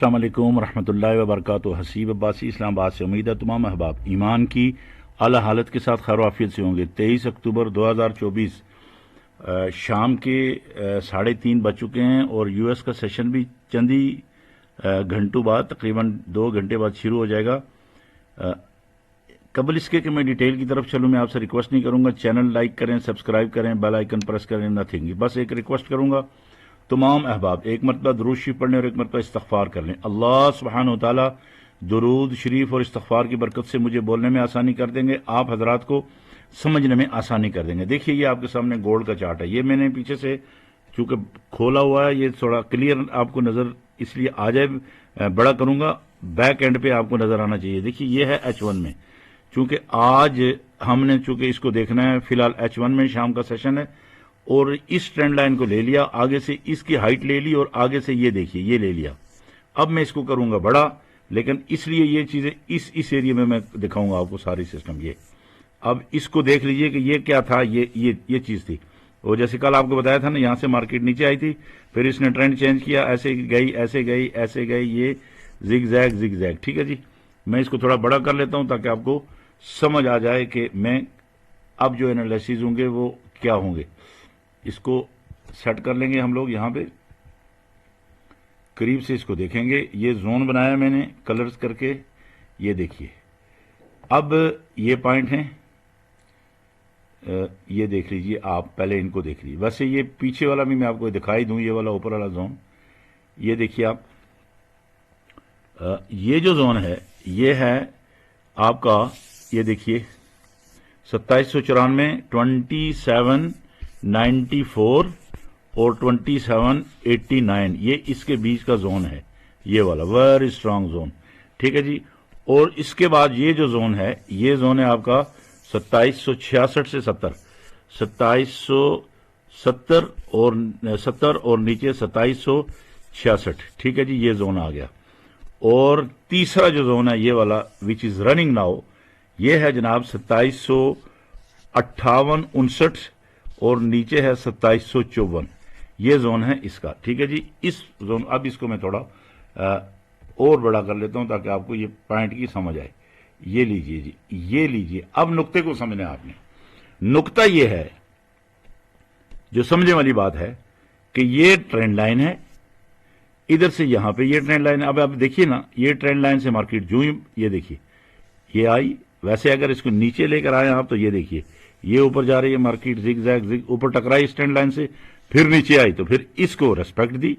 السلام علیکم ورحمۃ اللہ وبرکاتہ۔ حسیب عباسی اسلام آباد سے امید ہے تمام احباب ایمان کی اعلیٰ حالت کے ساتھ خیر و عافیت سے ہوں گے۔ 23 اکتوبر 2024 شام کے 3:30 بج چکے ہیں اور یو ایس کا سیشن بھی چندی گھنٹوں بعد تقریباً 2 گھنٹے بعد شروع ہو جائے گا۔ قبل اس کے کہ میں ڈیٹیل کی طرف چلوں، میں آپ سے ریکویسٹ نہیں کروں گا چینل لائک کریں، سبسکرائب کریں، بیل آئیکن پریس کریں، نتھنگ، بس ایک ریکویسٹ کروں گا تمام احباب ایک مرتبہ درود شریف پڑھنے اور ایک مرتبہ استغفار کر لیں۔ اللہ سبحانہ و تعالیٰ درود شریف اور استغفار کی برکت سے مجھے بولنے میں آسانی کر دیں گے، آپ حضرات کو سمجھنے میں آسانی کر دیں گے۔ دیکھیے یہ آپ کے سامنے گولڈ کا چارٹ ہے، یہ میں نے پیچھے سے چونکہ کھولا ہوا ہے، یہ تھوڑا کلیئر آپ کو نظر اس لیے آ جائے، بڑا کروں گا، بیک اینڈ پہ آپ کو نظر آنا چاہیے۔ دیکھیے یہ ہے H1 میں، چونکہ آج ہم نے چونکہ اس کو دیکھنا ہے، فی الحال H1 میں شام کا سیشن ہے اور اس ٹرینڈ لائن کو لے لیا، آگے سے اس کی ہائٹ لے لی اور آگے سے یہ دیکھیے یہ لے لیا۔ اب میں اس کو کروں گا بڑا، لیکن اس لیے یہ چیزیں اس ایریا میں دکھاؤں گا آپ کو ساری سسٹم۔ یہ اب اس کو دیکھ لیجئے کہ یہ کیا تھا، یہ چیز تھی، اور جیسے کل آپ کو بتایا تھا نا، یہاں سے مارکیٹ نیچے آئی تھی، پھر اس نے ٹرینڈ چینج کیا، ایسے گئی ایسے گئی ایسے گئی، یہ زگ زیگ۔ ٹھیک ہے جی، میں اس کو تھوڑا بڑا کر لیتا ہوں تاکہ آپ کو سمجھ آ جائے کہ میں اب جو انالیسز ہوں گے وہ کیا ہوں گے۔ اس کو سیٹ کر لیں گے ہم لوگ، یہاں پہ قریب سے اس کو دیکھیں گے۔ یہ زون بنایا میں نے کلرز کر کے، یہ دیکھیے۔ اب یہ پوائنٹ ہیں، یہ دیکھ لیجئے آپ، پہلے ان کو دیکھ لیجئے۔ ویسے یہ پیچھے والا بھی میں آپ کو دکھائی دوں، یہ والا اوپر والا زون، یہ دیکھیے آپ، یہ جو زون ہے یہ ہے آپ کا، یہ دیکھیے 2794، 2794 اور 2789، یہ اس کے بیچ کا زون ہے، یہ والا ویری اسٹرانگ زون۔ ٹھیک ہے جی، اور اس کے بعد یہ جو زون ہے، یہ زون ہے آپ کا 2766 سے 70، 2770 اور نیچے 2766۔ ٹھیک ہے جی، یہ زون آ گیا۔ اور تیسرا جو زون ہے یہ والا وچ از رننگ ناؤ، یہ ہے جناب 2758 59 اور نیچے ہے 2754، یہ زون ہے اس کا۔ ٹھیک ہے جی، اس زون، اب اس کو میں تھوڑا اور بڑا کر لیتا ہوں تاکہ آپ کو یہ پوائنٹ کی سمجھ آئے۔ یہ لیجئے جی، یہ لیجئے، اب نقطے کو سمجھنا ہے آپ نے۔ نقطہ یہ ہے جو سمجھنے والی بات ہے کہ یہ ٹرینڈ لائن ہے، ادھر سے یہاں پہ یہ ٹرینڈ لائن ہے۔ اب آپ دیکھیے نا، یہ ٹرینڈ لائن سے مارکیٹ جو یہ دیکھیے یہ آئی، ویسے اگر اس کو نیچے لے کر آئے آپ تو یہ دیکھیے یہ اوپر جا رہی ہے مارکیٹ، زگ زیگ، اوپر ٹکرائی اس ٹرینڈ لائن سے، پھر نیچے آئی تو پھر اس کو ریسپیکٹ دی،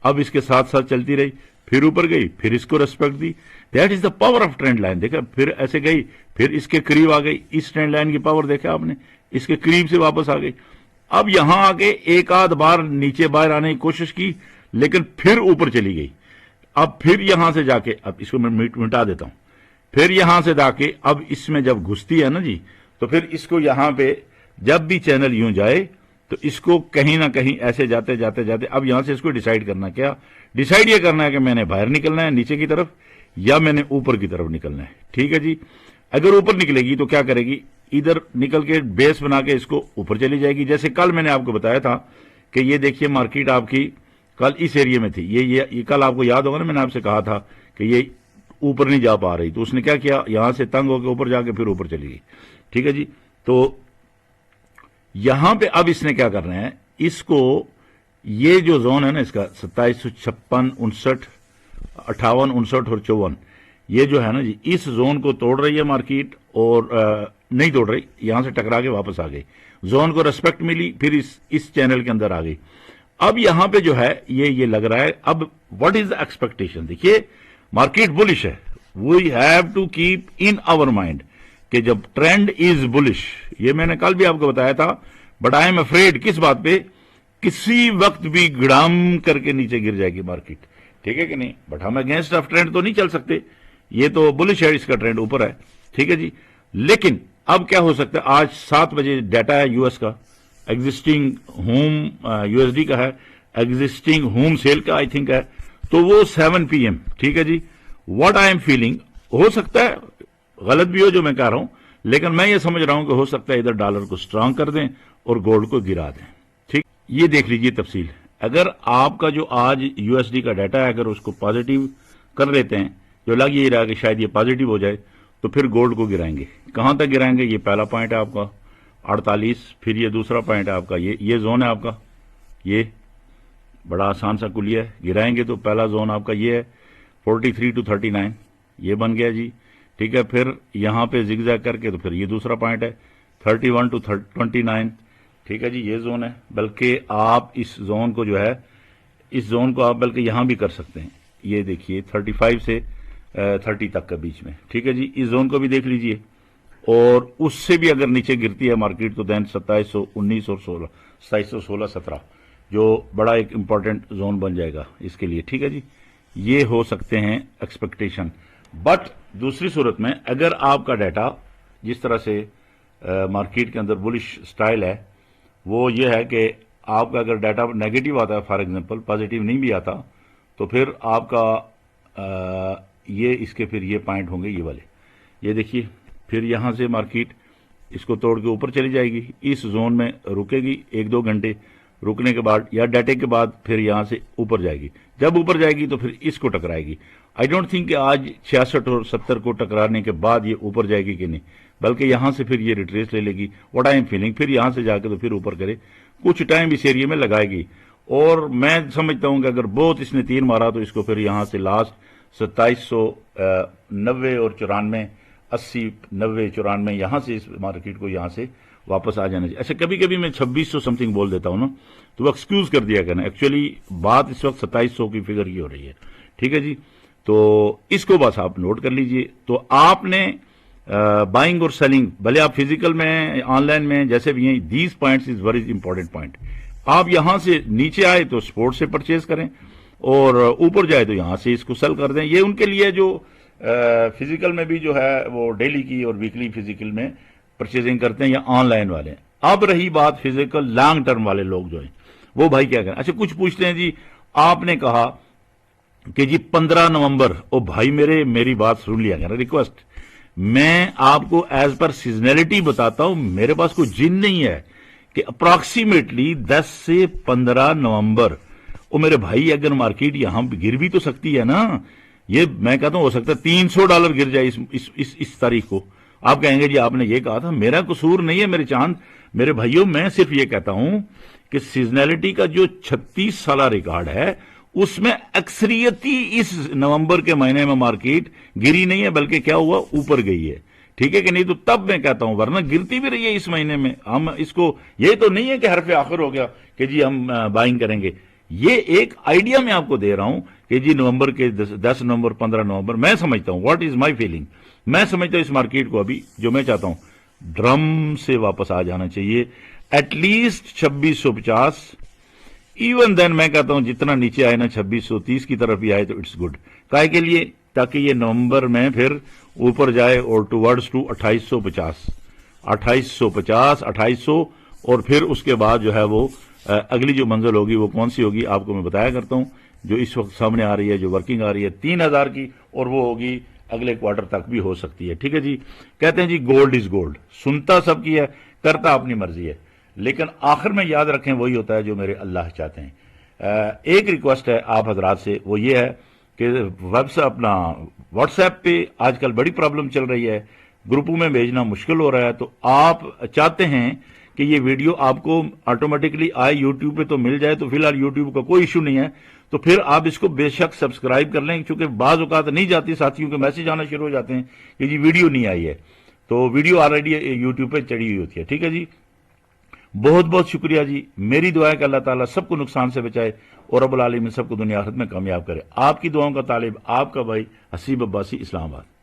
اب اس کے ساتھ ساتھ چلتی رہی، پھر اوپر گئی، پھر اس کو ریسپیکٹ دی۔ That is the power of trend line. دیکھا، پھر ایسے گئی، پھر اس کے قریب آ گئی، اس ٹرینڈ لائن کی پاور دیکھا آپ نے، اس کے قریب سے واپس آ گئی۔ اب یہاں آ کے ایک آدھ بار نیچے باہر آنے کی کوشش کی، لیکن پھر اوپر چلی گئی۔ اب پھر یہاں سے جا کے، اب اس کو میں مٹا دیتا ہوں، پھر یہاں سے جا کے اب اس میں جب گھستی ہے نا جی، تو پھر اس کو یہاں پہ جب بھی چینل یوں جائے تو اس کو کہیں نہ کہیں ایسے جاتے جاتے جاتے، اب یہاں سے اس کو ڈیسائیڈ کرنا، کیا ڈیسائیڈ یہ کرنا ہے کہ میں نے باہر نکلنا ہے نیچے کی طرف یا میں نے اوپر کی طرف نکلنا ہے۔ ٹھیک ہے جی، اگر اوپر نکلے گی تو کیا کرے گی، ادھر نکل کے بیس بنا کے اس کو اوپر چلی جائے گی۔ جیسے کل میں نے آپ کو بتایا تھا کہ یہ دیکھیے مارکیٹ آپ کی کل اس ایریا میں تھی، یہ کل آپ کو یاد ہوگا نا، میں نے آپ سے کہا تھا کہ یہ اوپر نہیں جا پا رہی، تو اس نے کیا کیا، یہاں سے تنگ ہو کے اوپر جا کے پھر اوپر چلی گئی۔ ٹھیک ہے جی، تو یہاں پہ اب اس نے کیا کرنا ہے، اس کو یہ جو زون ہے نا اس کا 2756 59 58 59 اور 54، یہ جو ہے نا جی، اس زون کو توڑ رہی ہے مارکیٹ، اور نہیں توڑ رہی، یہاں سے ٹکرا کے واپس آ گئی، زون کو ریسپیکٹ ملی، پھر اس چینل کے اندر آ گئی۔ اب یہاں پہ جو ہے یہ لگ رہا ہے، اب واٹ از ایکسپیکٹیشن، دیکھیے مارکیٹ بلش ہے، we have to keep in our mind کہ جب ٹرینڈ از بلش، یہ میں نے کل بھی آپ کو بتایا تھا، بٹ آئی ایم افریڈ کس بات پہ، کسی وقت بھی گڑام کر کے نیچے گر جائے گی مارکیٹ، ٹھیک ہے کہ نہیں، بٹ ہم اگینسٹ آف ٹرینڈ تو نہیں چل سکتے، یہ تو بلش ہے، اس کا ٹرینڈ اوپر ہے، ٹھیک ہے جی۔ لیکن اب کیا ہو سکتا ہے، آج 7 بجے ڈیٹا ہے یو ایس کا، existing home U S D کا ہے، ایگزسٹنگ ہوم سیل کا آئی تھنک ہے، تو وہ 7 PM، ٹھیک ہے جی۔ واٹ آئی ایم فیلنگ، ہو سکتا ہے غلط بھی ہو جو میں کہہ رہا ہوں، لیکن میں یہ سمجھ رہا ہوں کہ ہو سکتا ہے ادھر ڈالر کو سٹرانگ کر دیں اور گولڈ کو گرا دیں، ٹھیک۔ یہ دیکھ لیجئے تفصیل، اگر آپ کا جو آج یو ایس ڈی کا ڈیٹا ہے، اگر اس کو پازیٹیو کر لیتے ہیں، جو لگ یہ رہا کہ شاید یہ پازیٹیو ہو جائے تو پھر گولڈ کو گرائیں گے. کہاں تک گرائیں گے؟ یہ پہلا پوائنٹ ہے آپ کا 48، پھر یہ دوسرا پوائنٹ ہے آپ کا یہ زون ہے آپ کا، یہ بڑا آسان سا کلیہ ہے. گرائیں گے تو پہلا زون آپ کا یہ ہے 43 to 39، یہ بن گیا جی. ٹھیک ہے، پھر یہاں پہ زگ زیگ کر کے تو پھر یہ دوسرا پوائنٹ ہے 31 to 29. ٹھیک ہے جی، یہ زون ہے. بلکہ آپ اس زون کو جو ہے، اس زون کو آپ بلکہ یہاں بھی کر سکتے ہیں. یہ دیکھیے 35 سے 30 تک کا بیچ میں. ٹھیک ہے جی، اس زون کو بھی دیکھ لیجئے. اور اس سے بھی اگر نیچے گرتی ہے مارکیٹ تو دین 2719 اور 16، 2716 17 جو بڑا ایک امپورٹنٹ زون بن جائے گا اس کے لیے. ٹھیک ہے جی، یہ ہو سکتے ہیں ایکسپیکٹیشن. بٹ دوسری صورت میں اگر آپ کا ڈیٹا جس طرح سے مارکیٹ کے اندر بلش سٹائل ہے وہ یہ ہے کہ آپ کا اگر ڈیٹا نیگیٹو آتا ہے، فار ایگزامپل پازیٹیو نہیں بھی آتا، تو پھر آپ کا یہ اس کے پھر یہ پوائنٹ ہوں گے یہ والے. یہ دیکھیے پھر یہاں سے مارکیٹ اس کو توڑ کے اوپر چلی جائے گی، اس زون میں رکے گی 1-2 گھنٹے، رکنے کے بعد یا ڈیٹے کے بعد پھر یہاں سے اوپر جائے گی. جب اوپر جائے گی تو پھر اس کو ٹکرائے گی. آئی ڈونٹ تھنک کہ آج 66 اور 70 کو ٹکرانے کے بعد یہ اوپر جائے گی کہ نہیں، بلکہ یہاں سے پھر یہ ریٹریس لے لے گی. واٹ آئی ایم فیلنگ، پھر یہاں سے جا کے تو پھر اوپر کرے، کچھ ٹائم اس ایریے میں لگائے گی. اور میں سمجھتا ہوں کہ اگر بہت اس نے تیر مارا تو اس کو پھر یہاں سے لاسٹ 2790 اور 94، 80، 90، 94 یہاں سے اس مارکیٹ کو یہاں سے واپس آ جانا چاہیے. اچھا کبھی کبھی میں 2600 سم تھنگ بول دیتا ہوں نا، تو وہ ایکسکیوز کر دیا کرنا. ایکچولی بات اس وقت 2700 کی فگر کی ہو رہی ہے. ٹھیک ہے جی، تو اس کو بس آپ نوٹ کر لیجئے. تو آپ نے بائنگ اور سیلنگ، بھلے آپ فزیکل میں آن لائن میں جیسے بھی ہیں، these points is very important point. آپ یہاں سے نیچے آئے تو سپورٹ سے پرچیز کریں، اور اوپر جائے تو یہاں سے اس کو سیل کر دیں. یہ ان کے لیے جو فزیکل میں بھی جو ہے وہ ڈیلی کی اور ویکلی فزیکل میں پرچیزنگ کرتے ہیں یا آن لائن والے ہیں. اب رہی بات فزیکل لانگ ٹرم والے لوگ جو ہیں وہ بھائی کیا کریں. اچھا کچھ پوچھتے ہیں جی آپ نے کہا کہ جی 15 نومبر، او بھائی میری بات سن لیا کریں، ریکویسٹ. میں آپ کو ایز پر سیزنلٹی بتاتا ہوں، میرے پاس کوئی جن نہیں ہے کہ اپراکسیمیٹلی 10 سے 15 نومبر، او میرے بھائی اگر مارکیٹ یہاں گر بھی تو سکتی ہے نا. یہ میں کہتا ہوں ہو سکتا ہے $300 گر جائے اس تاریخ کو. آپ کہیں گے جی آپ نے یہ کہا تھا، میرا قصور نہیں ہے میرے چاند میرے بھائیوں. میں صرف یہ کہتا ہوں کہ سیزنلٹی کا جو 36 سالہ ریکارڈ ہے اس میں اکثریتی اس نومبر کے مہینے میں مارکیٹ گری نہیں ہے، بلکہ کیا ہوا، اوپر گئی ہے. ٹھیک ہے کہ نہیں؟ تو تب میں کہتا ہوں، ورنہ گرتی بھی رہی ہے اس مہینے میں. ہم اس کو یہ تو نہیں ہے کہ حرف آخر ہو گیا کہ جی ہم بائنگ کریں گے. یہ ایک آئیڈیا میں آپ کو دے رہا ہوں کہ جی نومبر کے 10 نومبر 15 نومبر میں سمجھتا ہوں، واٹ از مائی فیلنگ، میں سمجھتا ہوں اس مارکیٹ کو ابھی جو میں چاہتا ہوں ڈرم سے واپس آ جانا چاہیے ایٹ لیسٹ 2650. ایون دین میں کہتا ہوں جتنا نیچے آئے نا 2630 کی طرف بھی آئے تو اٹس گڈ. کائے کے لیے؟ تاکہ یہ نومبر میں پھر اوپر جائے اور ٹوورڈز ٹو 2850 2800 اور پھر اس کے بعد جو ہے وہ اگلی جو منزل ہوگی وہ کون سی ہوگی آپ کو میں بتایا کرتا ہوں، جو اس وقت سامنے آ رہی ہے، جو ورکنگ آ رہی ہے 3000 کی، اور وہ ہوگی اگلے کوارٹر تک بھی ہو سکتی ہے. ٹھیک ہے جی. کہتے ہیں جی گولڈ از گولڈ، سنتا سب کی ہے، کرتا اپنی مرضی ہے، لیکن آخر میں یاد رکھیں وہی ہوتا ہے جو میرے اللہ چاہتے ہیں. ایک ریکویسٹ ہے آپ حضرات سے، وہ یہ ہے کہ اپنا واٹس ایپ پہ آج کل بڑی پرابلم چل رہی ہے، گروپوں میں بھیجنا مشکل ہو رہا ہے. تو آپ چاہتے ہیں کہ یہ ویڈیو آپ کو آٹومیٹکلی آئے یوٹیوب پہ تو مل جائے، تو فی الحال یوٹیوب کا کوئی ایشو نہیں ہے، تو پھر آپ اس کو بے شک سبسکرائب کر لیں، کیونکہ بعض اوقات نہیں جاتی، ساتھیوں کے میسج آنا شروع ہو جاتے ہیں کہ جی ویڈیو نہیں آئی ہے، تو ویڈیو آلریڈی یوٹیوب پہ چڑھی ہوئی ہوتی ہے. ٹھیک ہے جی، بہت بہت شکریہ جی. میری دعا ہے کہ اللہ تعالیٰ سب کو نقصان سے بچائے اور رب العالمین سب کو دنیا آخرت میں کامیاب کرے. آپ کی دعاؤں کا طالب آپ کا بھائی حسیب عباسی، اسلام آباد.